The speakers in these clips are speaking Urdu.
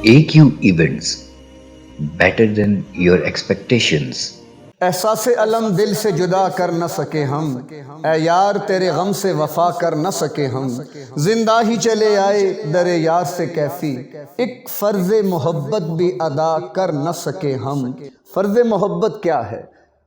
AQ Events, better than your expectations. احساس علم دل سے جدا کر نہ سکے ہم، اے یار تیرے غم سے وفا کر نہ سکے ہم، زندہ ہی چلے آئے در یار سے کیفی، ایک فرض محبت بھی ادا کر نہ سکے ہم۔ فرض محبت کیا ہے؟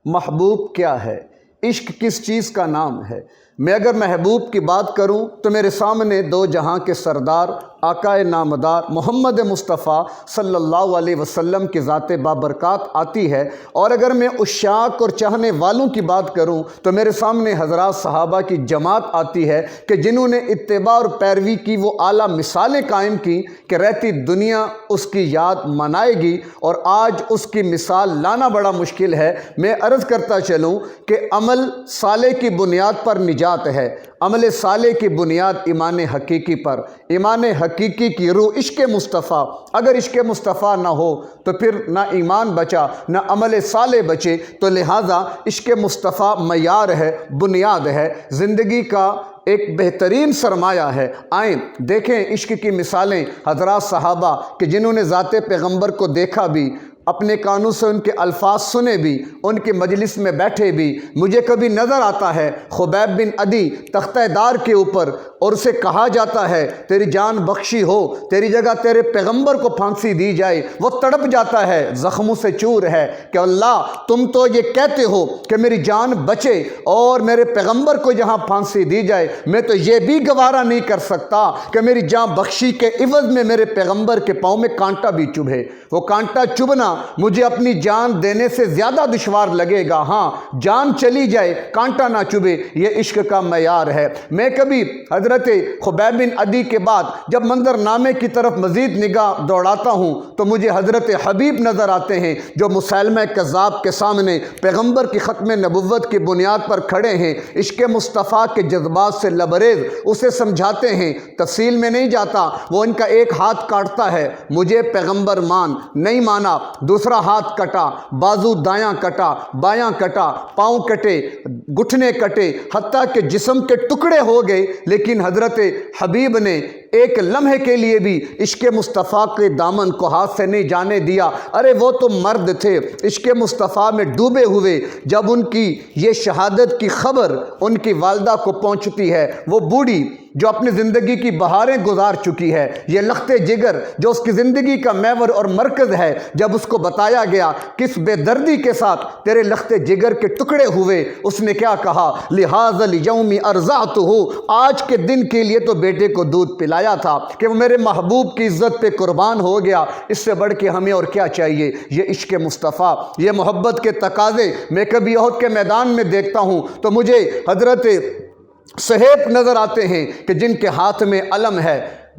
محبوب کیا ہے؟ عشق کس چیز کا نام ہے؟ میں اگر محبوب کی بات کروں تو میرے سامنے دو جہاں کے سردار آقا نامدار محمد مصطفیٰ صلی اللہ علیہ وسلم کی ذات بابرکات آتی ہے، اور اگر میں عشاق اور چاہنے والوں کی بات کروں تو میرے سامنے حضرات صحابہ کی جماعت آتی ہے کہ جنہوں نے اتباع اور پیروی کی وہ اعلیٰ مثالیں قائم کی کہ رہتی دنیا اس کی یاد منائے گی، اور آج اس کی مثال لانا بڑا مشکل ہے۔ میں عرض کرتا چلوں کہ عمل صالح کی بنیاد پر نجات ہے، عمل صالح کی بنیاد ایمان حقیقی پر، ایمان حقیقی کی روح عشق مصطفیٰ۔ اگر عشق مصطفیٰ نہ ہو تو پھر نہ ایمان بچا نہ عمل صالح بچے، تو لہٰذا عشق مصطفیٰ معیار ہے، بنیاد ہے، زندگی کا ایک بہترین سرمایہ ہے۔ آئیں دیکھیں عشق کی مثالیں حضرات صحابہ کہ جنہوں نے ذات پیغمبر کو دیکھا بھی، اپنے کانوں سے ان کے الفاظ سنے بھی، ان کے مجلس میں بیٹھے بھی۔ مجھے کبھی نظر آتا ہے خبیب بن عدی تختہ دار کے اوپر، اور اسے کہا جاتا ہے تیری جان بخشی ہو، تیری جگہ تیرے پیغمبر کو پھانسی دی جائے۔ وہ تڑپ جاتا ہے، زخموں سے چور ہے کہ اللہ تم تو یہ کہتے ہو کہ میری جان بچے اور میرے پیغمبر کو جہاں پھانسی دی جائے، میں تو یہ بھی گوارا نہیں کر سکتا کہ میری جان بخشی کے عوض میں میرے پیغمبر کے پاؤں میں کانٹا بھی چبھے۔ وہ کانٹا چبھنا مجھے اپنی جان دینے سے زیادہ دشوار لگے گا، ہاں جان چلی جائے کانٹا نہ چبھے، یہ عشق کا معیار ہے۔ میں کبھی حضرت خبیب بن عدی کے بعد جب منظر نامے کی طرف مزید نگاہ دوڑاتا ہوں تو مجھے حضرت حبیب نظر آتے ہیں جو مسیلمہ کذاب کے سامنے پیغمبر کی ختم نبوت کی بنیاد پر کھڑے ہیں، عشق مصطفیٰ کے جذبات سے لبریز اسے سمجھاتے ہیں، تفصیل میں نہیں جاتا۔ وہ ان کا ایک ہاتھ کاٹتا ہے، مجھے پیغمبر مان، نہیں مانا، دوسرا ہاتھ کٹا، بازو دایاں کٹا، بایاں کٹا، پاؤں کٹے، گھٹنے کٹے، حتیٰ کہ جسم کے ٹکڑے ہو گئے، لیکن حضرت حبیب نے ایک لمحے کے لیے بھی عشق مصطفیٰ کے دامن کو ہاتھ سے نہیں جانے دیا۔ ارے وہ تو مرد تھے عشق مصطفیٰ میں ڈوبے ہوئے۔ جب ان کی یہ شہادت کی خبر ان کی والدہ کو پہنچتی ہے، وہ بوڑھی جو اپنی زندگی کی بہاریں گزار چکی ہے، یہ لخت جگر جو اس کی زندگی کا محور اور مرکز ہے، جب اس کو بتایا گیا کس بے دردی کے ساتھ تیرے لخت جگر کے ٹکڑے ہوئے، اس نے کیا کہا؟ لہٰذا الیوم ارضعتہ، آج کے دن کے لیے تو بیٹے کو دودھ پلایا تھا کہ وہ میرے محبوب کی عزت پہ قربان ہو گیا، اس سے بڑھ کے ہمیں اور کیا چاہیے؟ یہ عشق مصطفیٰ، یہ محبت کے تقاضے۔ میں کبھی احد کے میدان میں دیکھتا ہوں تو مجھے حضرت صہیب نظر آتے ہیں کہ جن کے ہاتھ میں علم ہے،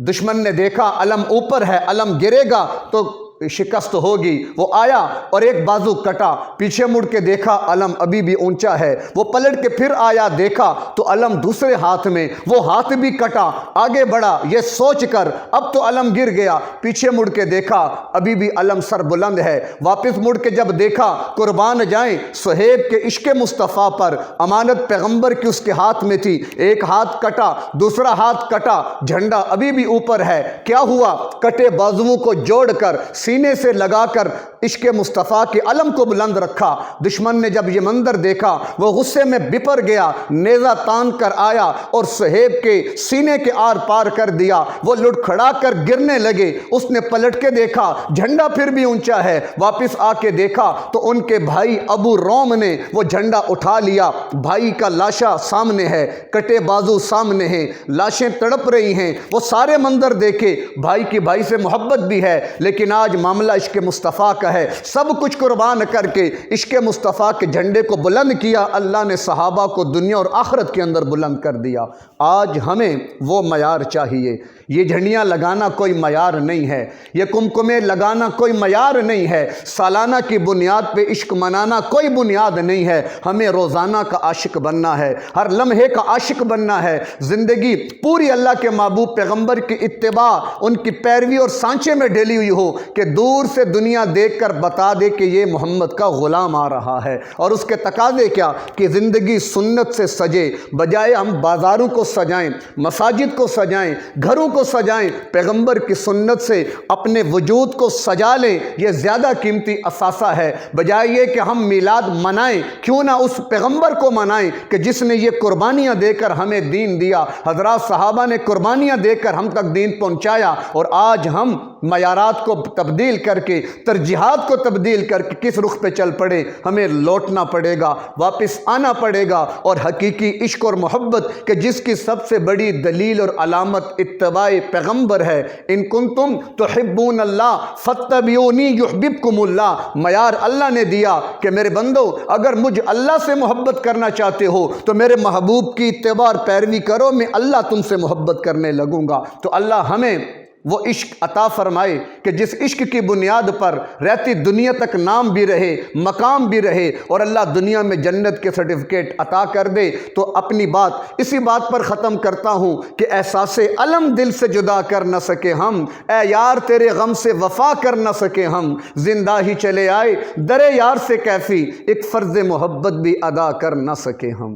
دشمن نے دیکھا علم اوپر ہے، علم گرے گا تو شکست ہوگی، وہ آیا اور ایک بازو کٹا، پیچھے مڑ کے دیکھا علم ابھی بھی اونچا ہے، وہ پلٹ کے پھر آیا، دیکھا تو علم دوسرے ہاتھ میں، وہ ہاتھ بھی کٹا، آگے بڑھا یہ سوچ کر اب تو علم گر گیا، پیچھے مڑ کے دیکھا ابھی بھی علم سر بلند ہے، واپس مڑ کے جب دیکھا قربان جائیں صہیب کے عشق مصطفیٰ پر، امانت پیغمبر کی اس کے ہاتھ میں تھی، ایک ہاتھ کٹا، دوسرا ہاتھ کٹا، جھنڈا ابھی بھی اوپر ہے، کیا ہوا؟ کٹے بازوؤں کو جوڑ کر سینے سے لگا کر عشق مصطفیٰ کے علم کو بلند رکھا۔ دشمن نے جب یہ منظر دیکھا وہ غصے میں بپر گیا، نیزہ تان کر آیا اور صہیب کے سینے کے آر پار کر دیا، وہ لڑکھڑا کر گرنے لگے۔ اس نے پلٹ کے دیکھا جھنڈا پھر بھی اونچا ہے، واپس آ کے دیکھا تو ان کے بھائی ابو روم نے وہ جھنڈا اٹھا لیا، بھائی کا لاشا سامنے ہے، کٹے بازو سامنے ہیں، لاشیں تڑپ رہی ہیں، وہ سارے منظر دیکھے، بھائی کی بھائی سے محبت بھی ہے، لیکن آج معاملہ عشق مصطفیٰ کا ہے، سب کچھ قربان کر کے عشق مصطفیٰ کے جھنڈے کو بلند کیا، اللہ نے صحابہ کو دنیا اور آخرت کے اندر بلند کر دیا۔ آج ہمیں وہ معیار چاہیے۔ یہ جھنڈیاں لگانا کوئی معیار نہیں ہے، یہ کمکمے لگانا کوئی معیار نہیں ہے، سالانہ کی بنیاد پہ عشق منانا کوئی بنیاد نہیں ہے۔ ہمیں روزانہ کا عاشق بننا ہے، ہر لمحے کا عاشق بننا ہے، زندگی پوری اللہ کے محبوب پیغمبر کی اتباع، ان کی پیروی اور سانچے میں ڈھلی ہوئی ہو کہ کہ دور سے دنیا دیکھ کر بتا دے کہ یہ محمد کا غلام آ رہا ہے۔ اور اس کے تقاضے کیا کہ زندگی سنت سے سجے، بجائے ہم بازاروں کو سجائیں، مساجد کو سجائیں، گھروں کو سجائیں، پیغمبر کی سنت سے اپنے وجود کو سجا لیں۔ یہ زیادہ قیمتی اثاثہ ہے، بجائے یہ کہ ہم میلاد منائیں، کیوں نہ اس پیغمبر کو منائیں کہ جس نے یہ قربانیاں دے کر ہمیں دین دیا۔ حضرات صحابہ نے قربانیاں دے کر ہم تک دین پہنچایا، اور آج ہم معیارات کو تبدیل کر کے، ترجیحات کو تبدیل کر کے کس رخ پہ چل پڑے؟ ہمیں لوٹنا پڑے گا، واپس آنا پڑے گا، اور حقیقی عشق اور محبت کہ جس کی سب سے بڑی دلیل اور علامت اتباع پیغمبر ہے۔ ان کنتم تحبون اللہ فاتبعونی یحببکم اللہ، معیار اللہ نے دیا کہ میرے بندو اگر مجھ اللہ سے محبت کرنا چاہتے ہو تو میرے محبوب کی اتباع اور پیروی کرو، میں اللہ تم سے محبت کرنے لگوں گا۔ تو اللہ ہمیں وہ عشق عطا فرمائے کہ جس عشق کی بنیاد پر رہتی دنیا تک نام بھی رہے، مقام بھی رہے، اور اللہ دنیا میں جنت کے سرٹیفکیٹ عطا کر دے۔ تو اپنی بات اسی بات پر ختم کرتا ہوں کہ احساس علم دل سے جدا کر نہ سکے ہم، اے یار تیرے غم سے وفا کر نہ سکے ہم، زندہ ہی چلے آئے در یار سے کیفی، ایک فرض محبت بھی ادا کر نہ سکے ہم۔